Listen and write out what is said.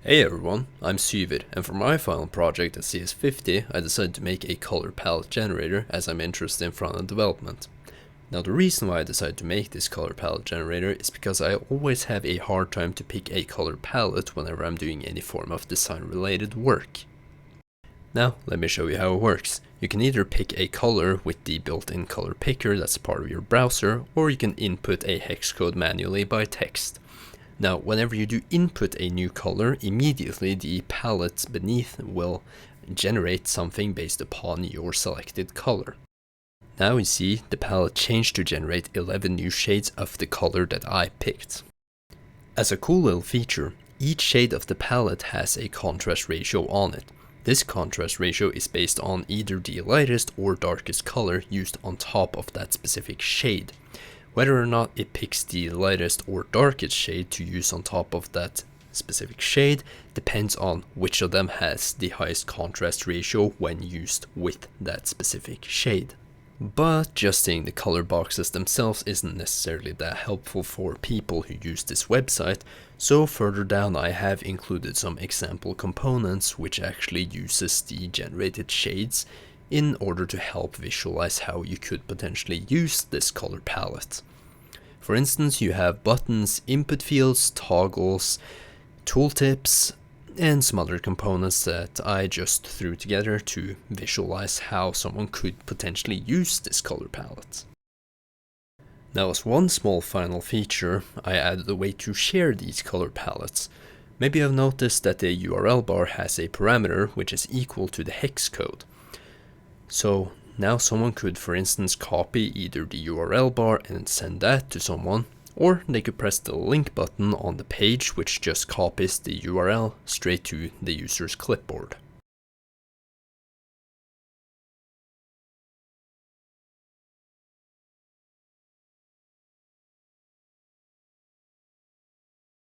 Hey everyone, I'm Syvid, and for my final project at CS50, I decided to make a color palette generator as I'm interested in front-end development. Now the reason why I decided to make this color palette generator is because I always have a hard time to pick a color palette whenever I'm doing any form of design related work. Now let me show you how it works. You can either pick a color with the built-in color picker that's part of your browser, or you can input a hex code manually by text. Now, whenever you do input a new color, immediately the palette beneath will generate something based upon your selected color. Now you see the palette changed to generate 11 new shades of the color that I picked. As a cool little feature, each shade of the palette has a contrast ratio on it. This contrast ratio is based on either the lightest or darkest color used on top of that specific shade. Whether or not it picks the lightest or darkest shade to use on top of that specific shade depends on which of them has the highest contrast ratio when used with that specific shade. But just seeing the color boxes themselves isn't necessarily that helpful for people who use this website, so further down I have included some example components which actually uses the generated shades in order to help visualize how you could potentially use this color palette. For instance, you have buttons, input fields, toggles, tooltips, and some other components that I just threw together to visualize how someone could potentially use this color palette. Now, as one small final feature, I added a way to share these color palettes. Maybe you've noticed that the URL bar has a parameter which is equal to the hex code. So now someone could, for instance, copy either the URL bar and send that to someone, or they could press the link button on the page which just copies the URL straight to the user's clipboard.